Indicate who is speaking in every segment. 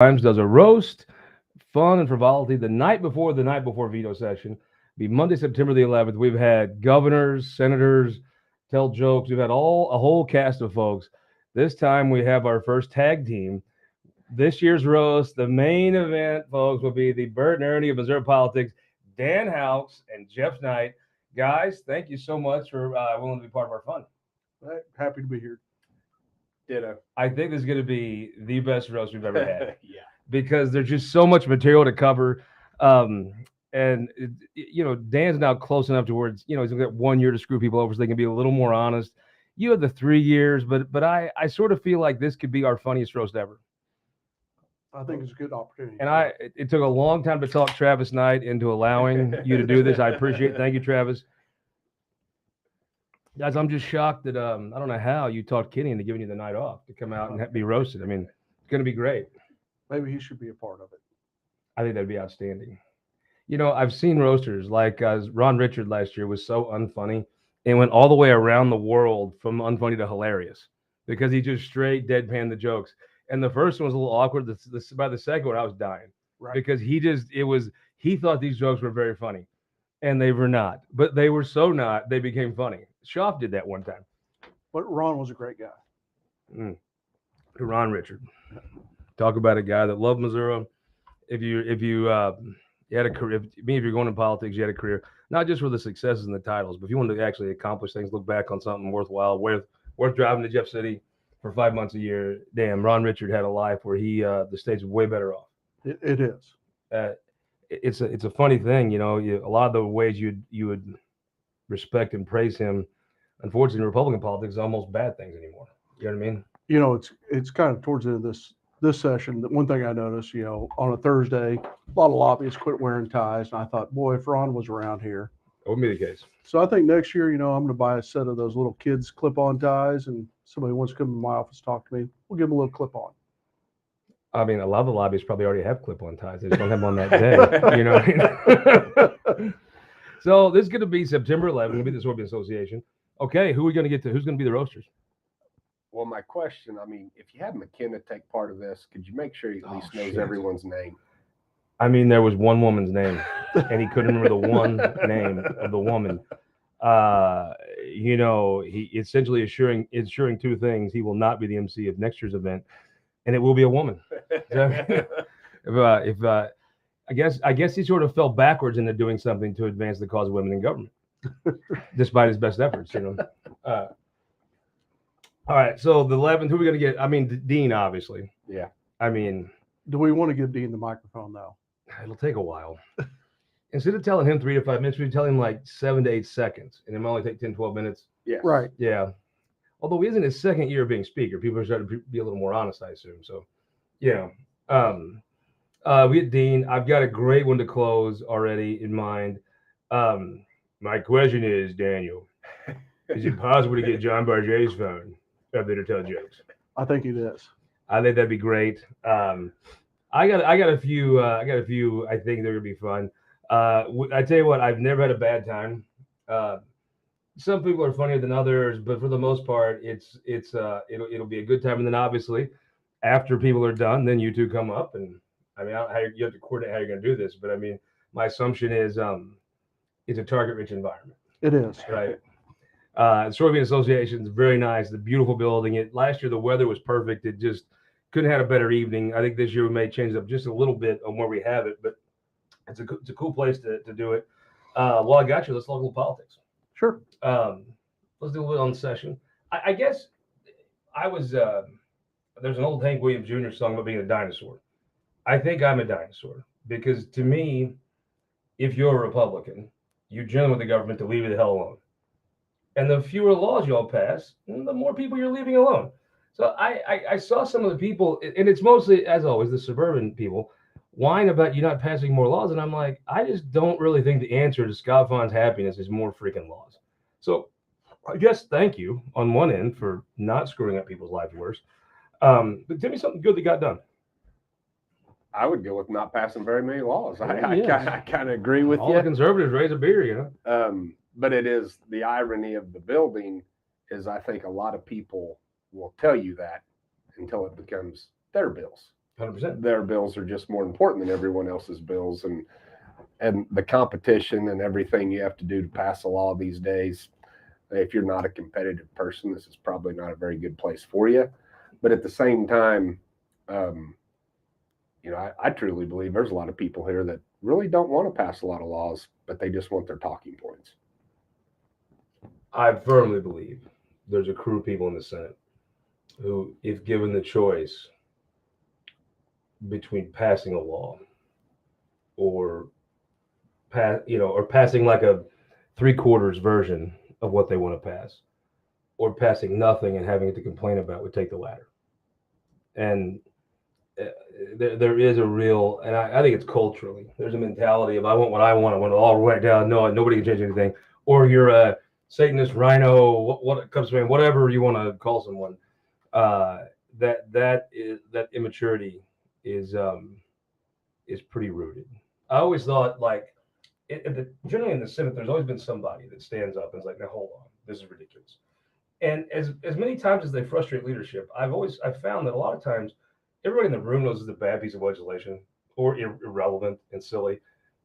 Speaker 1: Times does a roast, fun and frivolity the night before veto session. Be Monday, September the 11th. We've had governors, senators tell jokes. We've had a whole cast of folks. This time we have our first tag team. This year's roast, the main event, folks, will be the Bert and Ernie of Missouri politics, Dan Houks and Jeff Knight. Guys, thank you so much for willing to be part of our fun.
Speaker 2: Right. Happy to be here.
Speaker 3: Ditto.
Speaker 1: I think this is going to be the best roast we've ever had.
Speaker 3: Yeah.
Speaker 1: Because there's just so much material to cover. And Dan's now close enough to where he's got 1 year to screw people over so they can be a little more honest. You had the 3 years, but I sort of feel like this could be our funniest roast ever.
Speaker 2: I think it's a good opportunity.
Speaker 1: And it took a long time to talk Travis Knight into allowing you to do this. I appreciate it. Thank you, Travis. Guys, I'm just shocked that I don't know how you talked Kenny into giving you the night off to come out and be roasted. I mean, it's going to be great.
Speaker 2: Maybe he should be a part of it.
Speaker 1: I think that'd be outstanding. I've seen roasters like Ron Richard last year was so unfunny and went all the way around the world from unfunny to hilarious because he just straight deadpanned the jokes. And the first one was a little awkward. By the second one, I was dying because he thought these jokes were very funny, and they were not. But they were so not, they became funny. Schaff did that one time.
Speaker 2: But Ron was a great guy.
Speaker 1: Ron Richard. Talk about a guy that loved Missouri. If you had a career, if you're going to politics, you had a career, not just for the successes and the titles, but if you wanted to actually accomplish things, look back on something worthwhile, worth driving to Jeff City for 5 months a year. Damn, Ron Richard had a life where the state's way better off.
Speaker 2: It is.
Speaker 1: It's a funny thing, a lot of the ways you would respect and praise him. Unfortunately, in Republican politics is almost bad things anymore. You know what I mean?
Speaker 2: It's kind of towards the end of this session. That one thing I noticed, on a Thursday, a lot of lobbyists quit wearing ties, and I thought, boy, if Ron was around here.
Speaker 1: That wouldn't be the case.
Speaker 2: So I think next year, I'm going to buy a set of those little kids clip-on ties, and somebody wants to come to my office talk to me, we'll give them a little clip-on.
Speaker 1: I mean, a lot of the lobbyists probably already have clip-on ties. They just don't have them on that day. You know what I mean? So this is going to be September 11th. It's going to be the Sorbian Association. Okay, who are we going to get to? Who's going to be the roasters?
Speaker 3: Well, my question, if you had McKenna take part of this, could you make sure he at least knows everyone's name?
Speaker 1: I mean, there was one woman's name, and he couldn't remember the one name of the woman. He essentially ensuring two things. He will not be the MC of next year's event, and it will be a woman. I guess he sort of fell backwards into doing something to advance the cause of women in government, despite his best efforts. All right, so the 11th, who are we going to get? I mean, Dean, obviously.
Speaker 3: Yeah.
Speaker 1: I mean,
Speaker 2: do we want to give Dean the microphone, though?
Speaker 1: It'll take a while. Instead of telling him 3 to 5 minutes, we tell him like 7 to 8 seconds, and it might only take 10, 12 minutes.
Speaker 3: Yes.
Speaker 2: Right.
Speaker 1: Yeah. Although he isn't his second year of being speaker, people are starting to be a little more honest, I assume. So, yeah. We get Dean. I've got a great one to close already in mind. My question is, Daniel, is it possible to get John Barget's phone up there to tell jokes?
Speaker 2: I think it is.
Speaker 1: I think that'd be great. I got a few. I think they're gonna be fun. I tell you what, I've never had a bad time. Some people are funnier than others, but for the most part, it'll be a good time. And then obviously, after people are done, then you two come up, and I mean, you have to coordinate how you're gonna do this. But I mean, my assumption is it's a target-rich environment.
Speaker 2: It is.
Speaker 1: Right. Sorbian Association is very nice. The beautiful building. Last year the weather was perfect. It just couldn't have had a better evening. I think this year we may change up just a little bit on where we have it, but it's a cool place to do it. Well, I got you. Let's talk a little politics.
Speaker 2: Sure.
Speaker 1: Let's do a little on the session. I guess I was there's an old Hank Williams Jr. song about being a dinosaur. I think I'm a dinosaur because to me, if you're a Republican, you generally want the government to leave it the hell alone. And the fewer laws y'all pass, the more people you're leaving alone. So I saw some of the people, and it's mostly, as always, the suburban people, whine about you not passing more laws. And I'm like, I just don't really think the answer to Scott Faughn's happiness is more freaking laws. So I guess thank you on one end for not screwing up people's lives worse. But tell me something good that got done.
Speaker 3: I would go with not passing very many laws. I kind of agree with
Speaker 1: All
Speaker 3: you.
Speaker 1: the conservatives raise a beer,
Speaker 3: But it is the irony of the building is I think a lot of people will tell you that until it becomes their bills.
Speaker 1: 100%.
Speaker 3: Their bills are just more important than everyone else's bills, and the competition and everything you have to do to pass a law these days. If you're not a competitive person, this is probably not a very good place for you. But at the same time, I truly believe there's a lot of people here that really don't want to pass a lot of laws, but they just want their talking points.
Speaker 1: I firmly believe there's a crew of people in the Senate who, if given the choice between passing a law or passing like a 3/4 version of what they want to pass, or passing nothing and having it to complain about, would take the latter. And there is a real, and I think it's culturally, there's a mentality of I want what I want it all right down. No, nobody can change anything. Or you're a Satanist, rhino, what comes to me, whatever you want to call someone. That immaturity is pretty rooted. I always thought, like, generally in the Senate, there's always been somebody that stands up and is like, now hold on, this is ridiculous. And as many times as they frustrate leadership, I've found that a lot of times everybody in the room knows it's a bad piece of legislation or irrelevant and silly,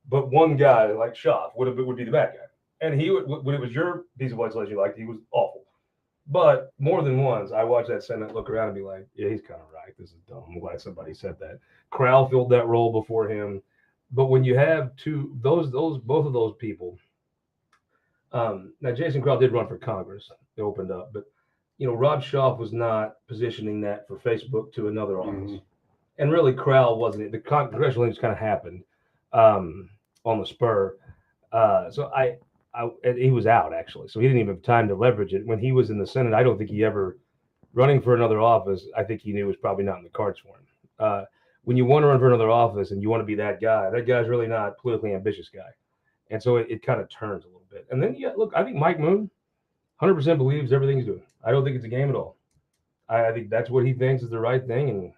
Speaker 1: but one guy like Schaaf would be the bad guy, and he would, when it was your piece of legislation you liked, he was awful. But more than once, I watched that Senate look around and be like, yeah, he's kind of right. This is dumb. I'm glad somebody said that. Crowell filled that role before him. But when you have both of those people, now Jason Crowell did run for Congress. It opened up, but Rob Schaaf was not positioning that for Facebook to another office, and really Crowell wasn't. The congressional just kind of happened on the spur. So he was out actually, so he didn't even have time to leverage it. When he was in the Senate, I don't think he ever running for another office. I think he knew it was probably not in the cards for him. When you want to run for another office and you want to be that guy's really not a politically ambitious guy. And so it kind of turns a little bit. And then, I think Mike Moon 100% believes everything he's doing. I don't think it's a game at all. I think that's what he thinks is the right thing. And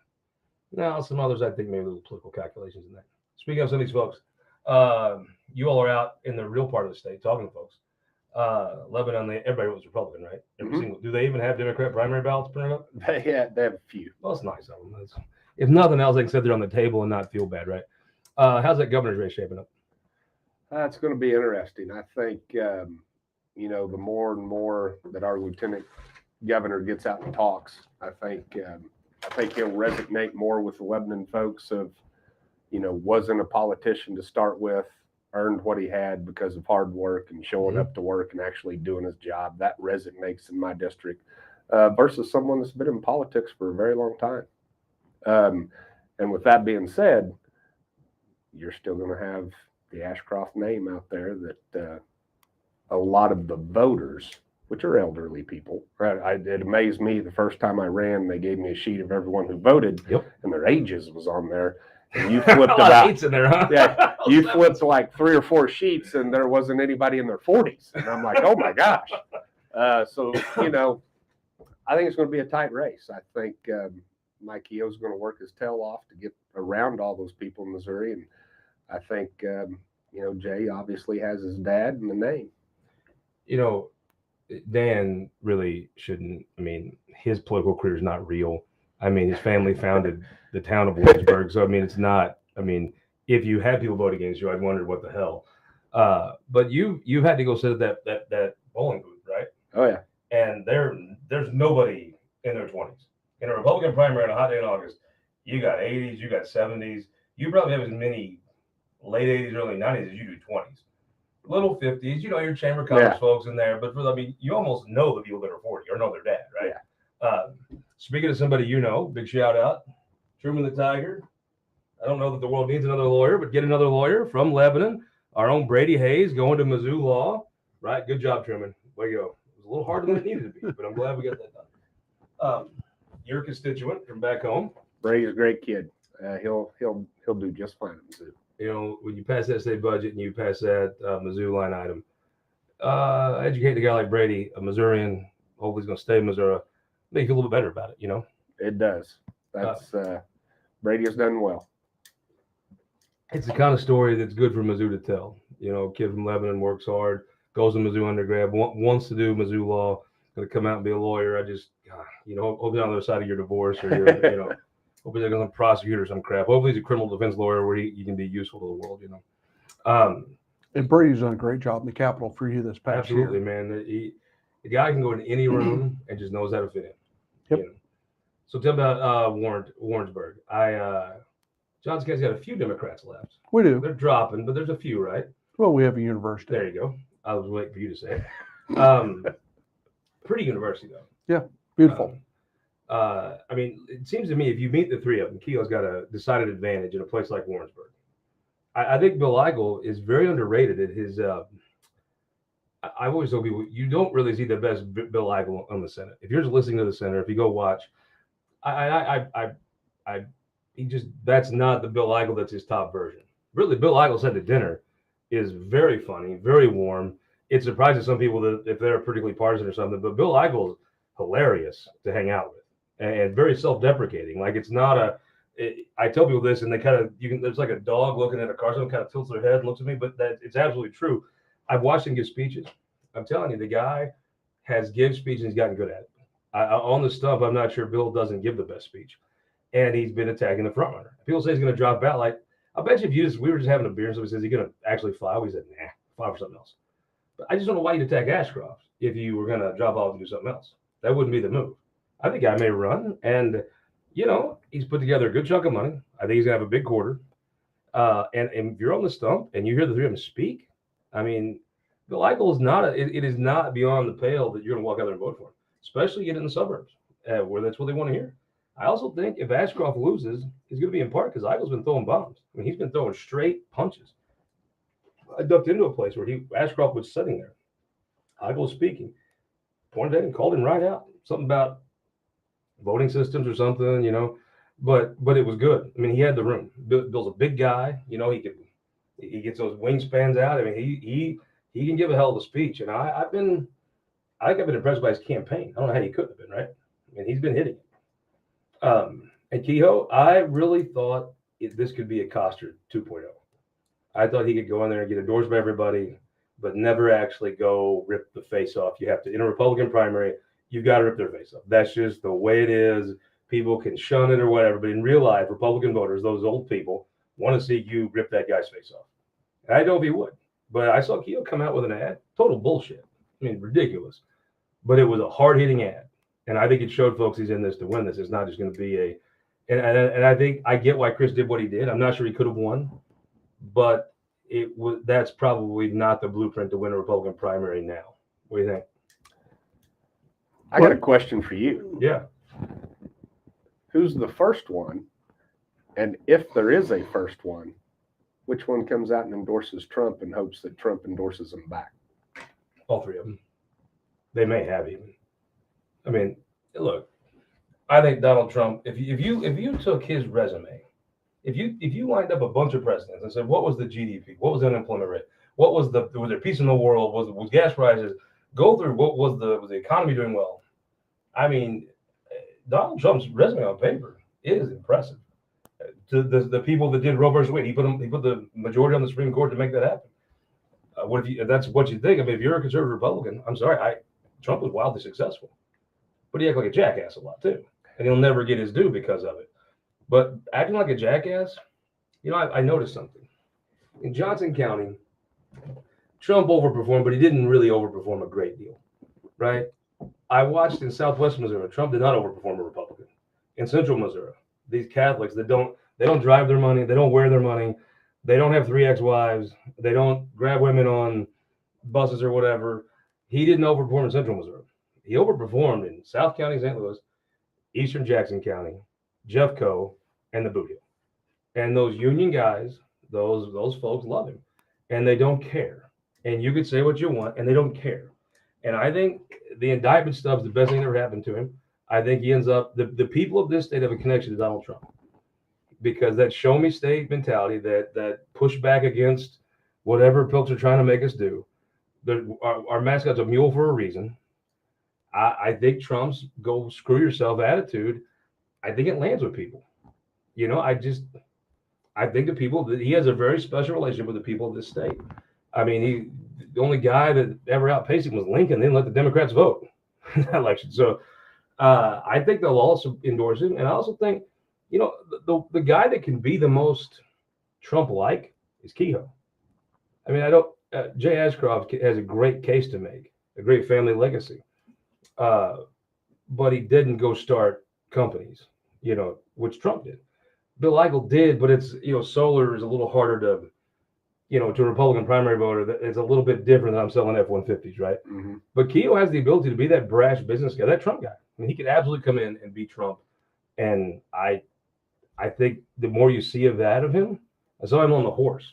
Speaker 1: now some others, I think, maybe a little political calculations in that. Speaking of some of these folks, you all are out in the real part of the state talking to folks. Lebanon, everybody was Republican, right? Every single. Do they even have Democrat primary ballots printed up?
Speaker 3: They have a few.
Speaker 1: Well, it's nice of them. If nothing else, they can sit there on the table and not feel bad, right? How's that governor's race shaping up?
Speaker 3: It's going to be interesting. I think, the more and more that our lieutenant governor gets out and talks, I think he'll resonate more with the Lebanon folks of, wasn't a politician to start with, earned what he had because of hard work and showing up to work and actually doing his job. That resonates in my district versus someone that's been in politics for a very long time. And with that being said, you're still going to have the Ashcroft name out there that a lot of the voters, which are elderly people, right? It amazed me the first time I ran, they gave me a sheet of everyone who voted, and their ages was on there. And you flipped
Speaker 1: a lot of eights in there, huh?
Speaker 3: Yeah, you flipped like 3 or 4 sheets, and there wasn't anybody in their 40s. And I'm like, oh my gosh. So I think it's going to be a tight race. I think Mike Keogh's going to work his tail off to get around all those people in Missouri, and I think Jay obviously has his dad in the name.
Speaker 1: Dan really shouldn't. I mean, his political career is not real. I mean, his family founded the town of Williamsburg, so I mean, it's not. I mean, if you had people vote against you, I'd wonder what the hell. But you've had to go sit at that polling booth, right?
Speaker 3: Oh yeah.
Speaker 1: And there's nobody in their 20s. In a Republican primary on a hot day in August, you got 80s, you got 70s. You probably have as many late 80s, early 90s as you do 20s. Little 50s, your chamber of commerce folks in there. But you almost know the people that are 40 or know their dad, right? Yeah. Speaking of somebody big shout out, Truman the Tiger. I don't know that the world needs another lawyer, but get another lawyer from Lebanon. Our own Brady Hayes going to Mizzou Law, right? Good job, Truman. Way to go. It was a little harder than it needed to be, but I'm glad we got that done. Your constituent from back home.
Speaker 3: Brady's a great kid. He'll do just fine at Mizzou.
Speaker 1: When you pass that state budget and you pass that Mizzou line item, educate a guy like Brady, a Missourian, hopefully he's going to stay in Missouri, make you feel a little bit better about it,
Speaker 3: It does. That's Brady has done well.
Speaker 1: It's the kind of story that's good for Mizzou to tell. A kid from Lebanon works hard, goes to Mizzou undergrad, wants to do Mizzou law, going to come out and be a lawyer. I just, hope you're on the other side of your divorce or your, Hopefully they're going to prosecute or some crap. Hopefully he's a criminal defense lawyer where he can be useful to the world, you know.
Speaker 2: And Brady's done a great job in the Capitol for you this past
Speaker 1: Absolutely,
Speaker 2: year.
Speaker 1: man. The guy can go in any room and just knows how to fit in.
Speaker 2: Yep.
Speaker 1: You know? So tell me about Warrensburg. Johnson County's got a few Democrats left.
Speaker 2: We do.
Speaker 1: They're dropping, but there's a few, right?
Speaker 2: Well, we have a university.
Speaker 1: There you go. I was waiting for you to say it. Pretty university, though.
Speaker 2: Yeah, beautiful.
Speaker 1: I mean, it seems to me if you meet the three of them, Keogh's got a decided advantage in a place like Warrensburg. I think Bill Eigel is very underrated at his. I always tell people you don't really see the best Bill Eigel on the Senate. If you're just listening to the Senate, if you go watch, he just that's not the Bill Eigel that's his top version. Really, Bill Eigel said at dinner is very funny, very warm. It surprises some people that if they're particularly partisan or something, but Bill Eigel is hilarious to hang out with and very self-deprecating. Like it's not I tell people this and they kind of, there's like a dog looking at a car, someone kind of tilts their head and looks at me, but it's absolutely true. I've watched him give speeches. I'm telling you, the guy has give speeches and he's gotten good at it. On the stump, I'm not sure Bill doesn't give the best speech. And he's been attacking the front runner. People say he's going to drop out. Like, I bet you if we were just having a beer and somebody says he's going to actually fly, we said, nah, fly for something else. But I just don't know why you'd attack Ashcroft if you were going to drop off to do something else. That wouldn't be the move. I think I may run. And, you know, he's put together a good chunk of money. I think he's going to have a big quarter. And if you're on the stump and you hear the three of them speak, I mean, Bill Eigel is not it is not beyond the pale that you're going to walk out there and vote for him, especially get in the suburbs where that's what they want to hear. I also think if Ashcroft loses, he's going to be in part because Eigel's been throwing bombs. I mean, he's been throwing straight punches. I ducked into a place where Ashcroft was sitting there. Eigel was speaking, pointed at him, called him right out. Something about voting systems or something, you know. But it was good. I mean, he had the room. Bill's a big guy, you know. He gets those wingspans out. I mean, he can give a hell of a speech. And I think I've been impressed by his campaign. I don't know how he could have been, right? I mean, he's been hitting it. And Kehoe, I really thought this could be a Koster 2.0. I thought he could go in there and get endorsed by everybody, but never actually go rip the face off. You have to, in a Republican primary, you've got to rip their face off. That's just the way it is. People can shun it or whatever, but in real life, Republican voters, those old people, want to see you rip that guy's face off. And I don't know if he would, but I saw Kehoe come out with an ad. Total bullshit. I mean, ridiculous. But it was a hard-hitting ad. And I think it showed folks he's in this to win this. It's not just going to be and I think I get why Chris did what he did. I'm not sure he could have won, but that's probably not the blueprint to win a Republican primary now. What do you think?
Speaker 3: I got a question for you.
Speaker 1: Yeah.
Speaker 3: Who's the first one? And if there is a first one, which one comes out and endorses Trump in hopes that Trump endorses him back?
Speaker 1: All three of them. They may have even. I mean, look, I think Donald Trump, if you took his resume, if you lined up a bunch of presidents and said, what was the GDP? What was the unemployment rate? What was there peace in the world? Was gas prices? Go through what was the economy doing well? I mean, Donald Trump's resume on paper is impressive. To the people that did Roe versus Wade, he put the majority on the Supreme Court to make that happen. If that's what you think? I mean, if you're a conservative Republican, I'm sorry, Trump was wildly successful, but he acted like a jackass a lot too, and he'll never get his due because of it. But acting like a jackass, you know, I noticed something in Johnson County. Trump overperformed, but he didn't really overperform a great deal, right? I watched in Southwest Missouri, Trump did not overperform a Republican. In Central Missouri, these Catholics that they don't drive their money, they don't wear their money, they don't have 3 ex-wives, they don't grab women on buses or whatever. He didn't overperform in Central Missouri. He overperformed in South County, St. Louis, Eastern Jackson County, Jeffco, and the Boot Hill. And those union guys, those folks love him, and they don't care. And you could say what you want, and they don't care. And I think the indictment stuff's the best thing that ever happened to him. I think he ends up, the people of this state have a connection to Donald Trump because that show me state mentality, that push back against whatever folks are trying to make us do. Our mascot's a mule for a reason. I think Trump's go screw yourself attitude, I think it lands with people. You know, I think the people that he has a very special relationship with the people of this state. I mean, the only guy that ever outpaced him was Lincoln. They didn't let the Democrats vote in that election. So I think they'll also endorse him. And I also think, You know, the guy that can be the most Trump-like is Kehoe. I mean, I don't. Jay Ashcroft has a great case to make, a great family legacy, but he didn't go start companies, which Trump did. Bill Eichel did, but it's solar is a little harder to, to a Republican primary voter. It's a little bit different than I'm selling F-150s, right?
Speaker 3: Mm-hmm.
Speaker 1: But Kehoe has the ability to be that brash business guy, that Trump guy. I mean, he could absolutely come in and be Trump. And I think the more you see of him, I saw him on the horse,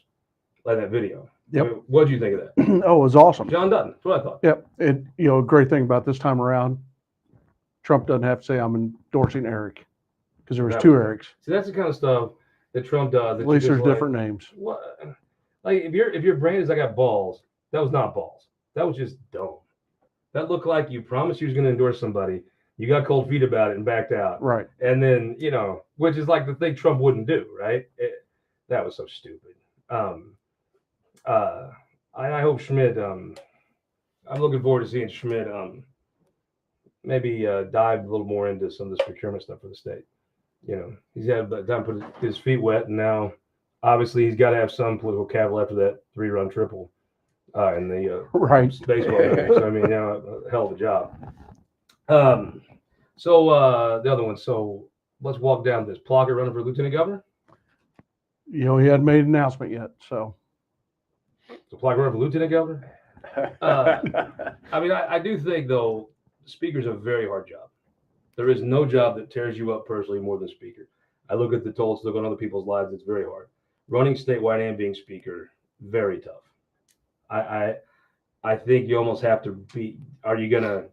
Speaker 1: like that video.
Speaker 2: Yep.
Speaker 1: I mean, what did you think of that?
Speaker 2: Oh, it was awesome.
Speaker 1: John Dutton. That's what I thought.
Speaker 2: Yep. A great thing about this time around, Trump doesn't have to say I'm endorsing Eric, because there was two Erics.
Speaker 1: See, that's the kind of stuff that Trump does.
Speaker 2: At least there's different names.
Speaker 1: What? Like if your brand is I got balls, that was not balls. That was just dumb. That looked like you promised you was going to endorse somebody. You got cold feet about it and backed out.
Speaker 2: Right.
Speaker 1: And then, which is like the thing Trump wouldn't do, right? That was so stupid. I hope Schmidt, I'm looking forward to seeing Schmidt maybe dive a little more into some of this procurement stuff for the state. He's had time to put his feet wet, and now obviously he's got to have some political capital after that 3-run triple in the
Speaker 2: right
Speaker 1: baseball game. So, I mean, a hell of a job. So the other one. So let's walk down this. Plunkett running for lieutenant governor.
Speaker 2: He hadn't made an announcement yet, so.
Speaker 1: Plunkett running for lieutenant governor. I mean, I do think though, speaker's a very hard job. There is no job that tears you up personally more than speaker. I look at the tolls, look on other people's lives. It's very hard. Running statewide and being speaker, very tough. I think you almost have to be. Are you gonna,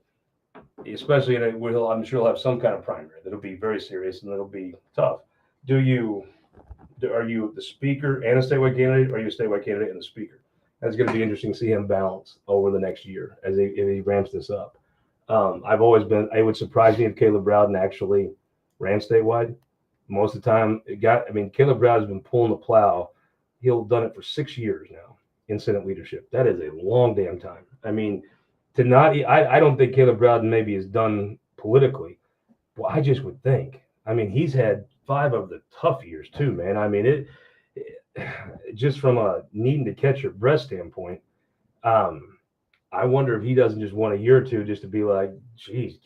Speaker 1: especially I'm sure he'll have some kind of primary that'll be very serious and that'll be tough. Are you the speaker and a statewide candidate, or are you a statewide candidate and the speaker? That's going to be interesting to see him balance over the next year as if he ramps this up. It would surprise me if Caleb Browden actually ran statewide. Most of the time, Caleb Browden has been pulling the plow. He'll have done it for 6 years now in Senate leadership. That is a long damn time. I mean, I don't think Caleb Browden maybe is done politically. Well, I just would think. I mean, he's had 5 of the tough years too, man. I mean, just from a needing to catch your breath standpoint, I wonder if he doesn't just want a year or two just to be like, geez,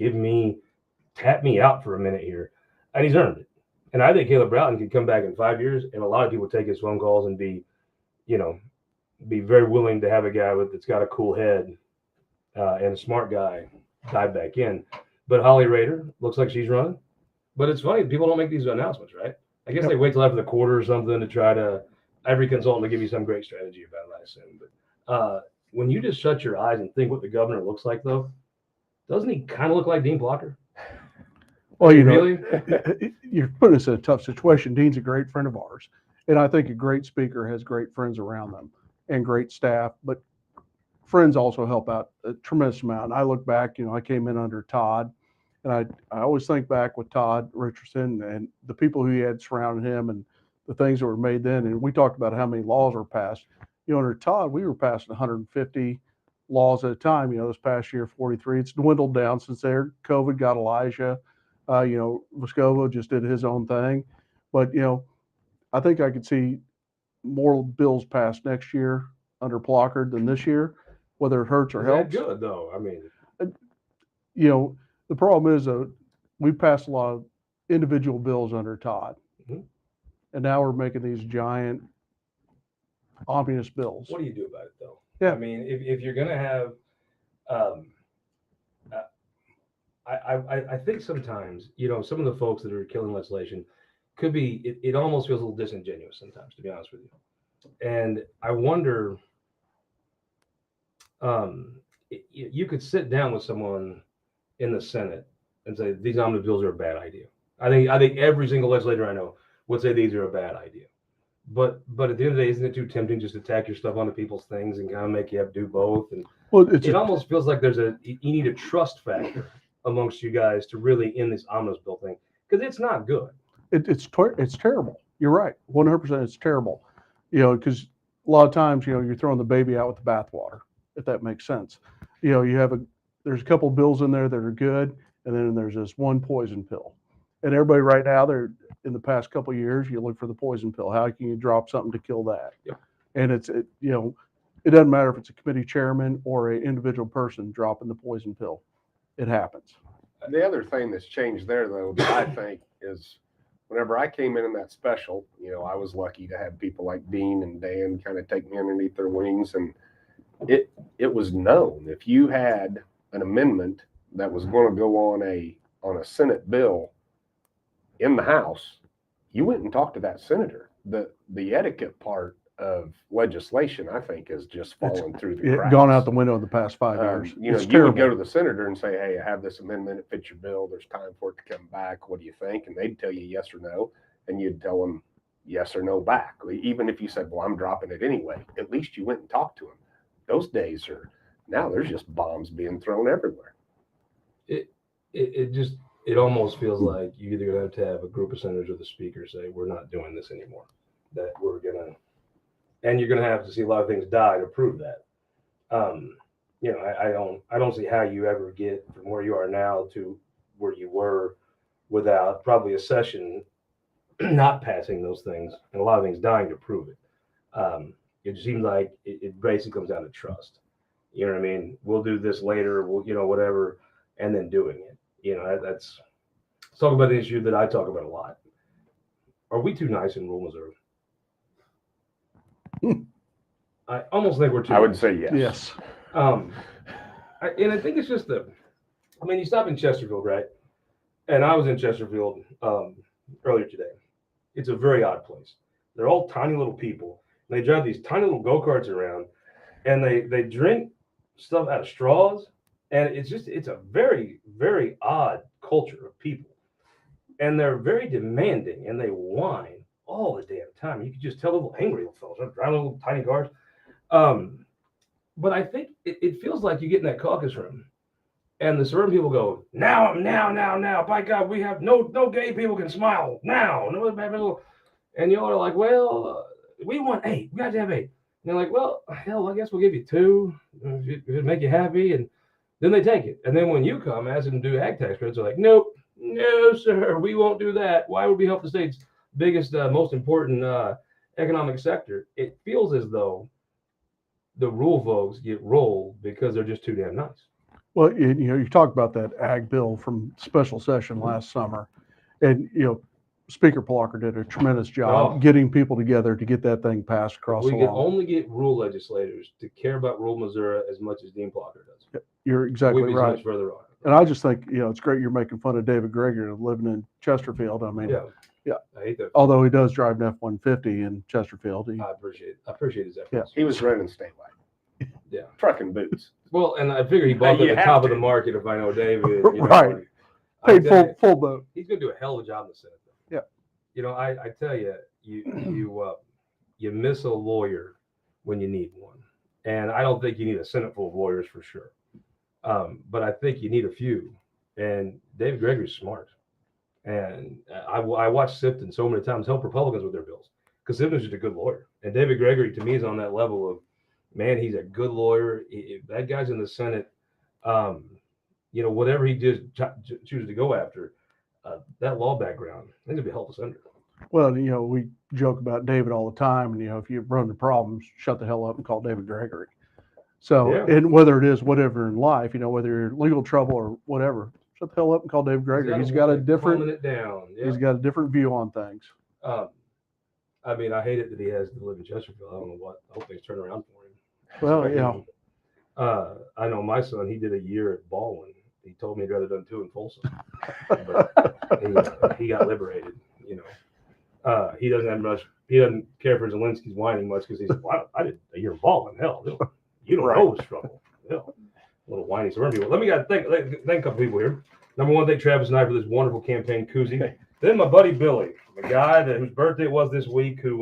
Speaker 1: tap me out for a minute here. And he's earned it. And I think Caleb Browden could come back in 5 years, and a lot of people take his phone calls and be very willing to have a guy that's got a cool head and a smart guy dive back in. But Holly Rader looks like she's running. But it's funny, people don't make these announcements, right? I guess they wait till after the quarter or something to try to. Every consultant will give you some great strategy about it, I assume. But when you just shut your eyes and think what the governor looks like, though, doesn't he kind of look like Dean Blocker?
Speaker 2: Well,
Speaker 1: really,
Speaker 2: you're putting us in a tough situation. Dean's a great friend of ours, and I think a great speaker has great friends around them and great staff. But friends also help out a tremendous amount. And I look back, I came in under Todd, and I always think back with Todd Richardson and the people who he had surrounding him and the things that were made then. And we talked about how many laws were passed. Under Todd, we were passing 150 laws at a time. This past year, 43. It's dwindled down since there. COVID got Elijah. Vescovo just did his own thing. But, I think I could see more bills passed next year under Plunkett than this year, whether it hurts or helps.
Speaker 1: Good, though. I mean,
Speaker 2: the problem is we passed a lot of individual bills under Todd. Mm-hmm. And now we're making these giant omnibus bills.
Speaker 1: What do you do about it, though?
Speaker 2: Yeah.
Speaker 1: I mean, if you're going to have, I think sometimes, some of the folks that are killing legislation could be, it almost feels a little disingenuous sometimes, to be honest with you. And I wonder, you could sit down with someone in the Senate and say, these omnibus bills are a bad idea. I think every single legislator I know would say these are a bad idea. But at the end of the day, isn't it too tempting just to tack your stuff onto people's things and kind of make you have to do both? And it almost feels like you need a trust factor amongst you guys to really end this omnibus bill thing, because it's not good.
Speaker 2: It's terrible. You're right. 100% it's terrible. Because a lot of times, you're throwing the baby out with the bathwater, if that makes sense. There's a couple bills in there that are good, and then there's this one poison pill. And everybody right now, in the past couple of years, you look for the poison pill. How can you drop something to kill that?
Speaker 1: Yep.
Speaker 2: And it doesn't matter if it's a committee chairman or an individual person dropping the poison pill. It happens.
Speaker 3: The other thing that's changed there, though, that I think is whenever I came in that special, I was lucky to have people like Dean and Dan kind of take me underneath their wings. And it was known if you had an amendment that was going to go on a Senate bill in the House, you went and talked to that senator. The etiquette part of legislation, I think, has just fallen through the cracks.
Speaker 2: Gone out the window in the past 5 years.
Speaker 3: You would go to the senator and say, hey, I have this amendment, it fits your bill, there's time for it to come back, what do you think? And they'd tell you yes or no, and you'd tell them yes or no back. Even if you said, well, I'm dropping it anyway, at least you went and talked to them. Those days now there's just bombs being thrown everywhere.
Speaker 1: It almost feels like you're either going to have a group of senators or the speaker say, we're not doing this anymore, that we're going to, and you're going to have to see a lot of things die to prove that. I don't see how you ever get from where you are now to where you were without probably a session not passing those things and a lot of things dying to prove it. It seems like it basically comes down to trust. You know what I mean? We'll do this later, whatever, and then doing it. Let's talk about an issue that I talk about a lot. Are we too nice in rural Missouri? I almost think we're too.
Speaker 3: I would say yes.
Speaker 2: Yes.
Speaker 1: And I think it's just you stop in Chesterfield, right? And I was in Chesterfield earlier today. It's a very odd place. They're all tiny little people. And they drive these tiny little go-karts around, and they drink stuff out of straws. And it's a very, very odd culture of people. And they're very demanding, and they whine all the damn time. You can just tell the little angry little fellas, driving little tiny cars. But I think it feels like you get in that caucus room, and the suburban people go, now, by God, we have no gay people can smile now. No bad people. And y'all are like, well, we want 8. We got to have 8. And they're like, well, hell, I guess we'll give you 2 if it make you happy. And then they take it. And then when you come, ask them to do ag tax credits, they're like, nope, no, sir, we won't do that. Why would we help the state's biggest, most important economic sector? It feels as though the rural folks get rolled because they're just too damn nice.
Speaker 2: Well, you talked about that ag bill from special session last summer, and Speaker Plucker did a tremendous job getting people together to get that thing passed across the lawn.
Speaker 1: We can only get rural legislators to care about rural Missouri as much as Dean Plucker does.
Speaker 2: You're exactly
Speaker 1: We'd be
Speaker 2: right.
Speaker 1: so much further on.
Speaker 2: And I just think it's great you're making fun of David Gregory living in Chesterfield. I mean,
Speaker 1: yeah, I hate that.
Speaker 2: Although he does drive an F-150 in Chesterfield,
Speaker 1: I appreciate his efforts.
Speaker 3: He was running statewide.
Speaker 1: Yeah,
Speaker 3: trucking boots.
Speaker 1: Well, and I figure he bumped at the top of the market if I know David.
Speaker 2: Right. Paid full boat.
Speaker 1: He's going to do a hell of a job in the Senate.
Speaker 2: Yeah.
Speaker 1: I tell you, you miss a lawyer when you need one, and I don't think you need a Senate full of lawyers for sure. But I think you need a few, and David Gregory's smart. And I watched Sifton so many times help Republicans with their bills because Sifton's just a good lawyer. And David Gregory, to me, is on that level of, man, he's a good lawyer. If that guy's in the Senate, whatever he chooses to go after, that law background, I think it'd be a helpful senator.
Speaker 2: Well, we joke about David all the time, and if you run into problems, shut the hell up and call David Gregory. So, and whether it is whatever in life, whether you're in legal trouble or whatever, shut the hell up and call David Gregory. He's got a different view on things.
Speaker 1: I mean, I hate it that he has to live in Chesterfield. I don't know what. I hope things turn around for him.
Speaker 2: Well,
Speaker 1: I know my son. He did a year at Baldwin. He told me he'd rather done 2 in Folsom, but he got liberated. He doesn't have much. He doesn't care for Zelensky's whining much because he's like, wow, I did a year of Baldwin. Hell, you don't know his struggle. Little whiny suburban people. Let me thank a couple people here. Number one, thank Travis and I for this wonderful campaign koozie. Then my buddy Billy, the guy whose birthday it was this week, who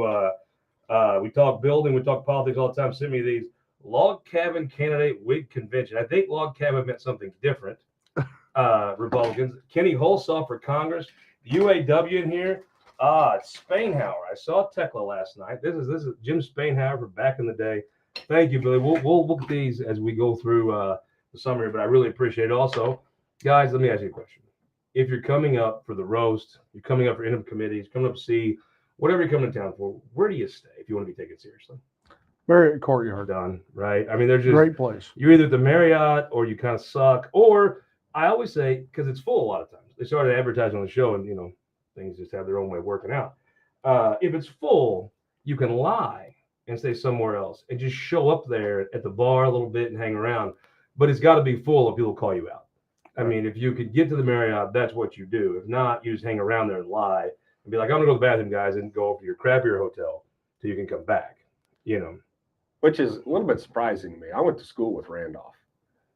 Speaker 1: we talk building, we talk politics all the time, sent me these log cabin candidate Whig convention. I think log cabin meant something different. Republicans. Kenny Holsaw for Congress. UAW in here. Spainhauer. I saw Tekla last night. This is Jim Spainhauer from back in the day. Thank you, Billy. We'll look at these as we go through the summary, but I really appreciate it. Also, guys, let me ask you a question. if you're coming up for the roast, you're coming up for interim committees, coming up to see whatever you're coming to town for, where do you stay if you want to be taken seriously?
Speaker 2: Marriott Courtyard.
Speaker 1: Done, right? I mean, there's just
Speaker 2: Great place.
Speaker 1: you're either at the Marriott or you kind of suck, or I always say, because it's full a lot of times. They started advertising on the show, and things just have their own way of working out. If it's full, you can lie and stay somewhere else and just show up there at the bar a little bit and hang around. But it's got to be full or people call you out. I mean, if you could get to the Marriott, that's what you do. If not, you just hang around there and lie and be like, I'm going to go to the bathroom, guys, and go over to your crappier hotel so you can come back,
Speaker 3: Which is a little bit surprising to me. I went to school with Randolph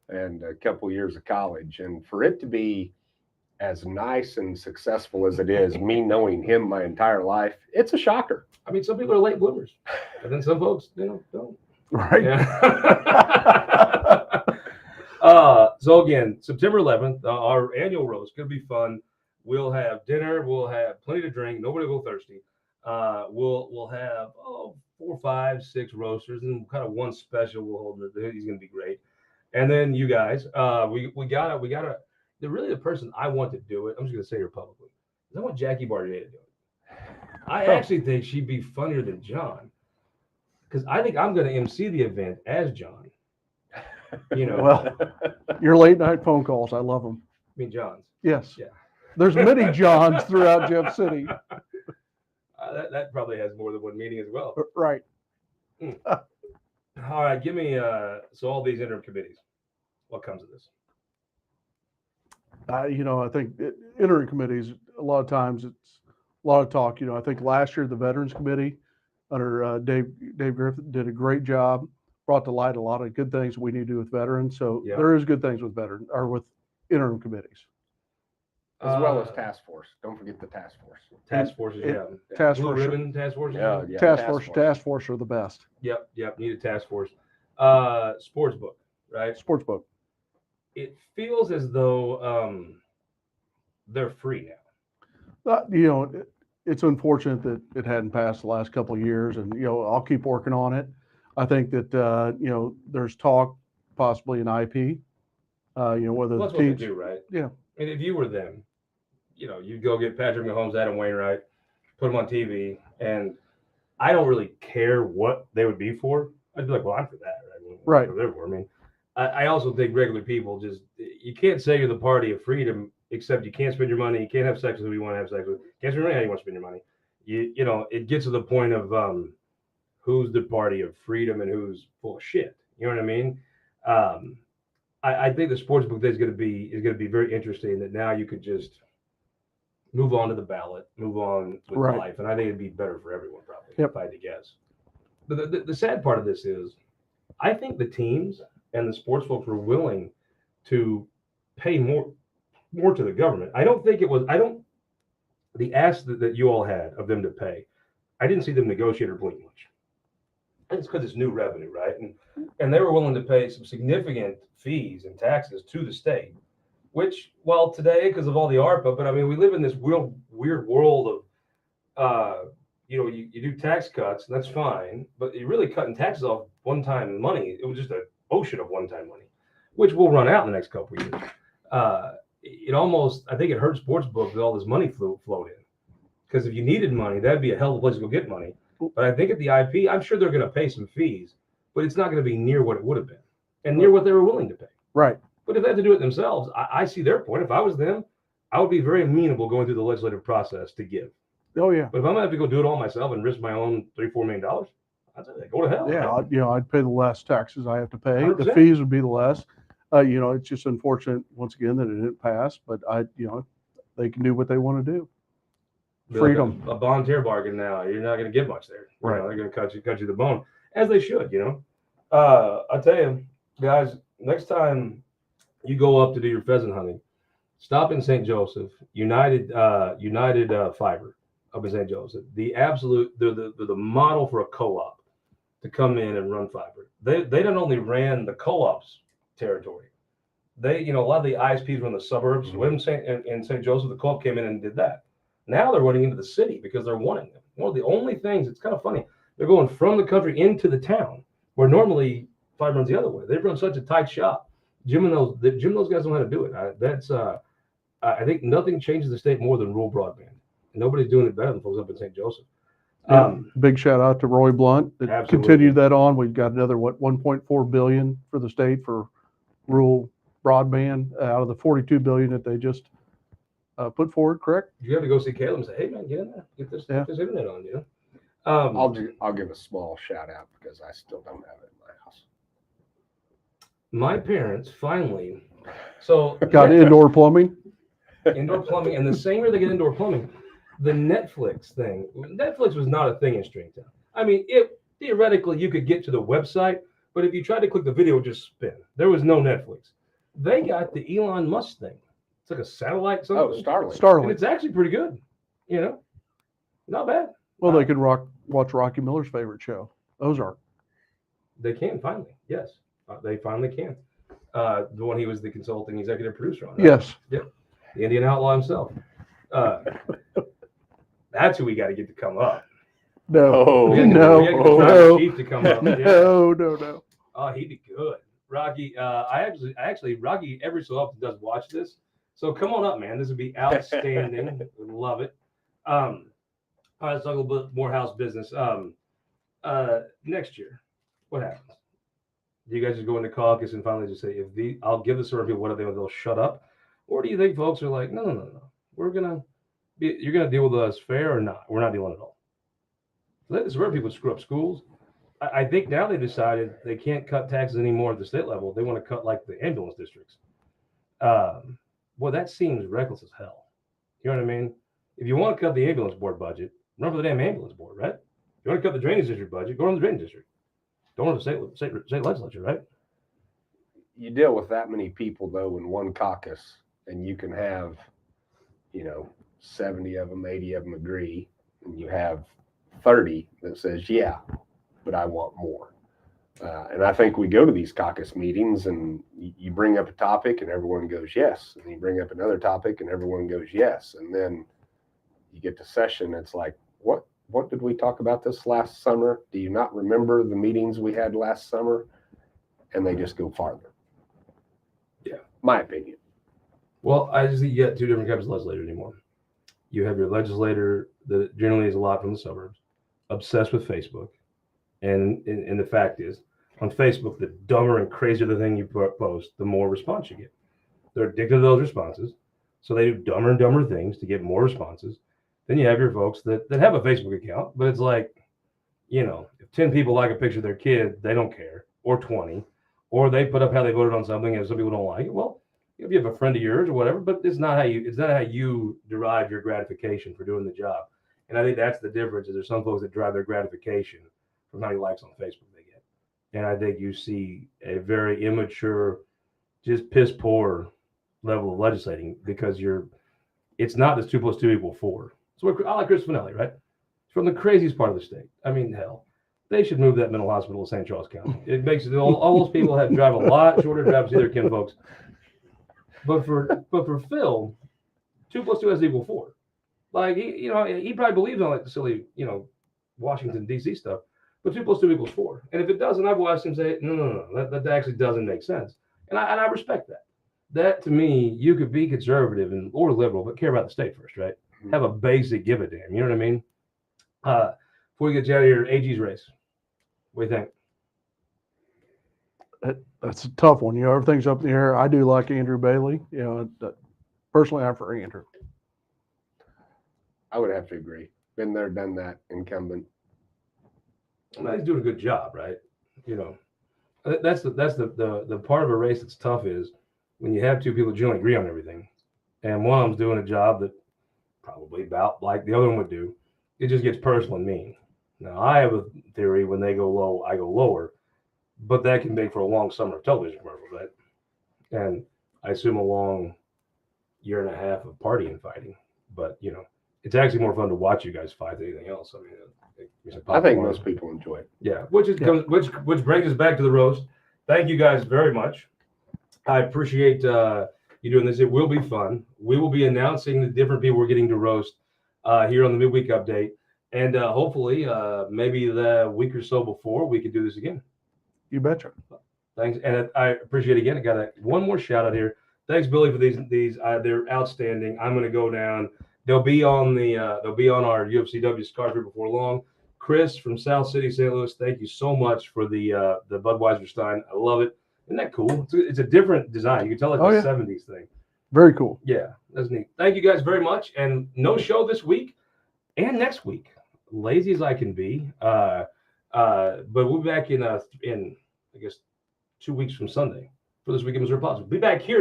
Speaker 3: and a couple years of college, and for it to be as nice and successful as it is, me knowing him my entire life, it's a shocker.
Speaker 1: I mean, some people are late bloomers, and then some folks, don't.
Speaker 2: Right.
Speaker 1: Yeah. So again, September 11th, our annual roast going to be fun. We'll have dinner. We'll have plenty to drink. Nobody will go thirsty. We'll have 4, 5, 6 roasters, and kind of one special we'll hold. He's going to be great. And then you guys, we gotta. The person I want to do it, I'm just going to say here publicly, is I want Jackie Bardier to do it. I actually think she'd be funnier than John, because I think I'm going to MC the event as John.
Speaker 2: Well, your late night phone calls, I love them.
Speaker 1: I mean, John's.
Speaker 2: Yes.
Speaker 1: Yeah.
Speaker 2: There's many Johns throughout Jeff City.
Speaker 1: That probably has more than one meaning as well.
Speaker 2: Right.
Speaker 1: All right, give me so all these interim committees. What comes of this?
Speaker 2: I think interim committees, a lot of times it's a lot of talk. I think last year the Veterans Committee under Dave Griffith did a great job, brought to light a lot of good things we need to do with veterans. So there is good things with with interim committees.
Speaker 3: As well as task force. Don't forget the task force.
Speaker 1: Task forces,
Speaker 2: Task
Speaker 1: Blue
Speaker 2: force.
Speaker 1: ribbon task forces.
Speaker 3: Yeah.
Speaker 2: Task force are the best.
Speaker 1: Yep. Need a task force. Sports book, right?
Speaker 2: Sports book.
Speaker 1: It feels as though they're free now.
Speaker 2: It's unfortunate that it hadn't passed the last couple of years, and I'll keep working on it. I think that there's talk possibly an IP. Whether
Speaker 1: That's
Speaker 2: the
Speaker 1: what they
Speaker 2: teams
Speaker 1: do, right?
Speaker 2: Yeah.
Speaker 1: I mean, if you were them, you'd go get Patrick Mahomes, Adam Wainwright, put them on TV, and I don't really care what they would be for. I'd be like, well, I'm for that, right?
Speaker 2: Right.
Speaker 1: I mean, I also think regular people you can't say you're the party of freedom, except you can't spend your money, you can't have sex with who you want to have sex with, can't spend your money how you want to spend your money. It gets to the point of who's the party of freedom and who's full of shit. You know what I mean? I think the sports book is going to be very interesting. That now you could just move on to the ballot, move on with life, and I think it'd be better for everyone probably. If I had to guess. But the sad part of this is, I think the teams and the sports folks were willing to pay more to the government. I don't think it was. The ask that you all had of them to pay, I didn't see them negotiate or blink much. It's because it's new revenue, right? And they were willing to pay some significant fees and taxes to the state, which, well, today, because of all the ARPA, but I mean, we live in this weird world of, you do tax cuts, and that's fine, but you're really cutting taxes off one-time money. It was just an ocean of one-time money, which will run out in the next couple of years. I think it hurt sports books with all this money flowed in. Because if you needed money, that'd be a hell of a place to go get money. But I think at the IP, I'm sure they're going to pay some fees, but it's not going to be near what it would have been and near what they were willing to pay.
Speaker 2: Right.
Speaker 1: But if they have to do it themselves, I see their point. If I was them, I would be very amenable going through the legislative process to give.
Speaker 2: Oh, yeah.
Speaker 1: But if I'm going to have to go do it all myself and risk my own $3-4 million, I'd say go to hell.
Speaker 2: Yeah, I'd pay the less taxes I have to pay.
Speaker 1: 100%.
Speaker 2: The fees would be the less. It's just unfortunate once again that it didn't pass, but they can do what they want to do. Freedom.
Speaker 1: Like a volunteer bargain now. You're not going to get much there.
Speaker 2: Right.
Speaker 1: They're going to cut you the bone, as they should. I tell you, guys, next time you go up to do your pheasant hunting, stop in St. Joseph, United Fiber up in St. Joseph. They're the model for a co-op to come in and run fiber. They not only ran the co-op's territory. A lot of the ISPs were in the suburbs. In St. Joseph, the co-op came in and did that. Now they're running into the city because they're wanting them. One of the only things, it's kind of funny, they're going from the country into the town, where normally fiber runs the other way. They've run such a tight shop. Jim and those guys know how to do it. I think nothing changes the state more than rural broadband. And nobody's doing it better than folks up in St. Joseph.
Speaker 2: Big shout out to Roy Blunt that
Speaker 1: Absolutely.
Speaker 2: continued that on. We've got another 1.4 billion for the state for rural broadband out of the 42 billion that they just put forward. Correct?
Speaker 1: You have to go see Caleb and say, "Hey man, get in there, get this internet on." You know.
Speaker 3: I'll give a small shout out because I still don't have it in my house.
Speaker 1: My parents finally, so
Speaker 2: Got indoor plumbing.
Speaker 1: Indoor plumbing, and the same year they get indoor plumbing, the Netflix thing. Netflix was not a thing in Stringtown. I mean, theoretically you could get to the website, but if you tried to click the video, it would just spin. There was no Netflix. They got the Elon Musk thing. It's like a satellite. Something.
Speaker 3: Oh, Starlink.
Speaker 1: And
Speaker 2: Starlink.
Speaker 1: it's actually pretty good. You know, not bad.
Speaker 2: Well, they can watch Rocky Miller's favorite show, Ozark.
Speaker 1: They can finally. Yes, they finally can. The one he was the consulting executive producer on. Right?
Speaker 2: Yes.
Speaker 1: Yep. The Indian outlaw himself. That's who we got to get to come up.
Speaker 2: No.
Speaker 1: We gotta get the tribal chief to come up. Yeah.
Speaker 2: No.
Speaker 1: Oh, he'd be good. Rocky, I actually, Rocky every so often does watch this. So come on up, man. This would be outstanding. Would love it. All right, let's talk a little bit more house business. Next year, what happens? Do you guys just go into caucus and finally just say, I'll give the certain people what they'll shut up? Or do you think folks are like, no. You're gonna deal with us fair or not? We're not dealing at all. Let the suburban people screw up schools. I think now they decided they can't cut taxes anymore at the state level. They want to cut like the ambulance districts. Well, that seems reckless as hell. You know what I mean? If you want to cut the ambulance board budget, run for the damn ambulance board, right? If you want to cut the drainage district budget, go run the drainage district. Don't run the state legislature, right?
Speaker 3: You deal with that many people though in one caucus, and you can have, 70 of them, 80 of them agree, and you have 30 that says, yeah, but I want more. And I think we go to these caucus meetings and you bring up a topic and everyone goes, yes. And you bring up another topic and everyone goes, yes. And then you get to session. It's like, what did we talk about this last summer? Do you not remember the meetings we had last summer? And they just go farther.
Speaker 1: Yeah.
Speaker 3: My opinion.
Speaker 1: Well, I just think you got two different kinds of legislators anymore. You have your legislator that generally is a lot from the suburbs, obsessed with Facebook. And the fact is, on Facebook, the dumber and crazier the thing you post, the more response you get. They're addicted to those responses. So they do dumber and dumber things to get more responses. Then you have your folks that have a Facebook account, but it's like, if 10 people like a picture of their kid, they don't care, or 20, or they put up how they voted on something and some people don't like it. Well, if you have a friend of yours or whatever, but it's not how you derive your gratification for doing the job. And I think that's the difference. Is there's some folks that derive their gratification from how many likes on Facebook they get. And I think you see a very immature, just piss poor level of legislating because it's not this 2 + 2 = 4. So I like Chris Finelli, right? From the craziest part of the state. I mean, hell, they should move that mental hospital to St. Charles County. It makes it all those people have to drive a lot shorter drives to see their kin folks. But for Phil, 2 + 2 = 4. Like he probably believes on like the silly, Washington D.C. stuff. But 2 + 2 = 4. And if it doesn't, I've watched him say, no, that actually doesn't make sense. And I respect that. That to me, you could be conservative or liberal, but care about the state first, right? Mm-hmm. Have a basic give a damn. You know what I mean? Before we get you out of here, AG's race. What do you think?
Speaker 2: That's a tough one. Everything's up in the air. I do like Andrew Bailey. Personally, I'm for Andrew.
Speaker 3: I would have to agree. Been there, done that, incumbent.
Speaker 1: He's doing a good job, right? That's the part of a race that's tough is when you have two people that generally agree on everything, and one of them's doing a job that probably about like the other one would do. It just gets personal and mean. Now I have a theory: when they go low, I go lower, but that can make for a long summer of television commercials, right? And I assume a long year and a half of partying and fighting. But it's actually more fun to watch you guys fight than anything else. I mean,
Speaker 3: I think most people enjoy it.
Speaker 1: Yeah, which brings us back to the roast. Thank you guys very much. I appreciate you doing this. It will be fun. We will be announcing the different people we're getting to roast here on the midweek update, and hopefully, maybe the week or so before we could do this again.
Speaker 2: You betcha.
Speaker 1: Thanks, and I appreciate it again. I got one more shout out here Thanks, Billy, for these. They're outstanding. I'm going to go down. They'll be on our UFCW Scarf before long. Chris from South City, St. Louis. Thank you so much for the Budweiser Stein. I love it. Isn't that cool? It's a different design. You can tell it's a 70s thing.
Speaker 2: Very cool.
Speaker 1: Yeah, that's neat. Thank you guys very much. And no show this week and next week. Lazy as I can be. But we'll be back in I guess 2 weeks from Sunday for this week of Missouri Pods. We'll be back here.